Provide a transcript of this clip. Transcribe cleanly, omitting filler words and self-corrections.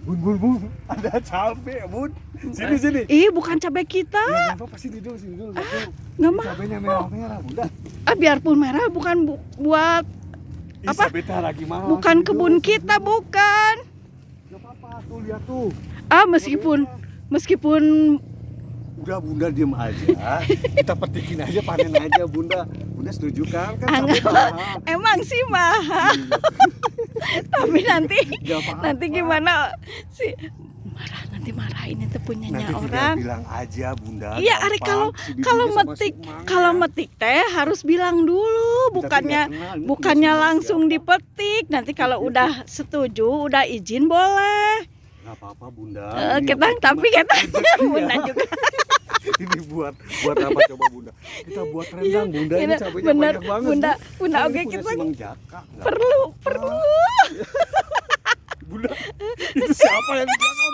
Bun, ada cabe, Bun. Sini. Ih, bukan cabai kita. Ya, apa sini dulu. Nggak mau. Cabenya merah-merah, Bunda. Biarpun merah bukan buat apa? Cabe teh lagi mahal. Bukan Sini kebun dulu, kita, sini. bukan. Gak apa-apa, tuh lihat tuh. Meskipun Udah Bunda diem aja. Kita petikin aja, panen aja Bunda. Bunda setuju kan? Kan cabe mahal. emang sih mahal. Tapi nanti Gak apa-apa. nanti gimana sih nanti marahin itu punyanya Nanti orang. tinggal bilang aja Bunda. Iya, Ari gampang. kalau Si bibinya kalau sama metik si emaknya. kalau metik teh harus bilang dulu, Tapi bukannya nggak kenal, ini bukannya punya si langsung siapa. dipetik. Nanti kalau udah setuju, udah izin boleh. Gak apa-apa Bunda. Ini Kita yang tapi penting kita mah rezeki Bunda ya. juga. Ini buat apa coba Bunda? Kita buat rendang Bunda. Ini Iya, cabenya bener, banyak banget. Bunda, Bu. Bunda, Kan oke, ini punya kita si Mang Jaka, nggak perlu. apa-apa. Bunda, itu siapa yang di belakang?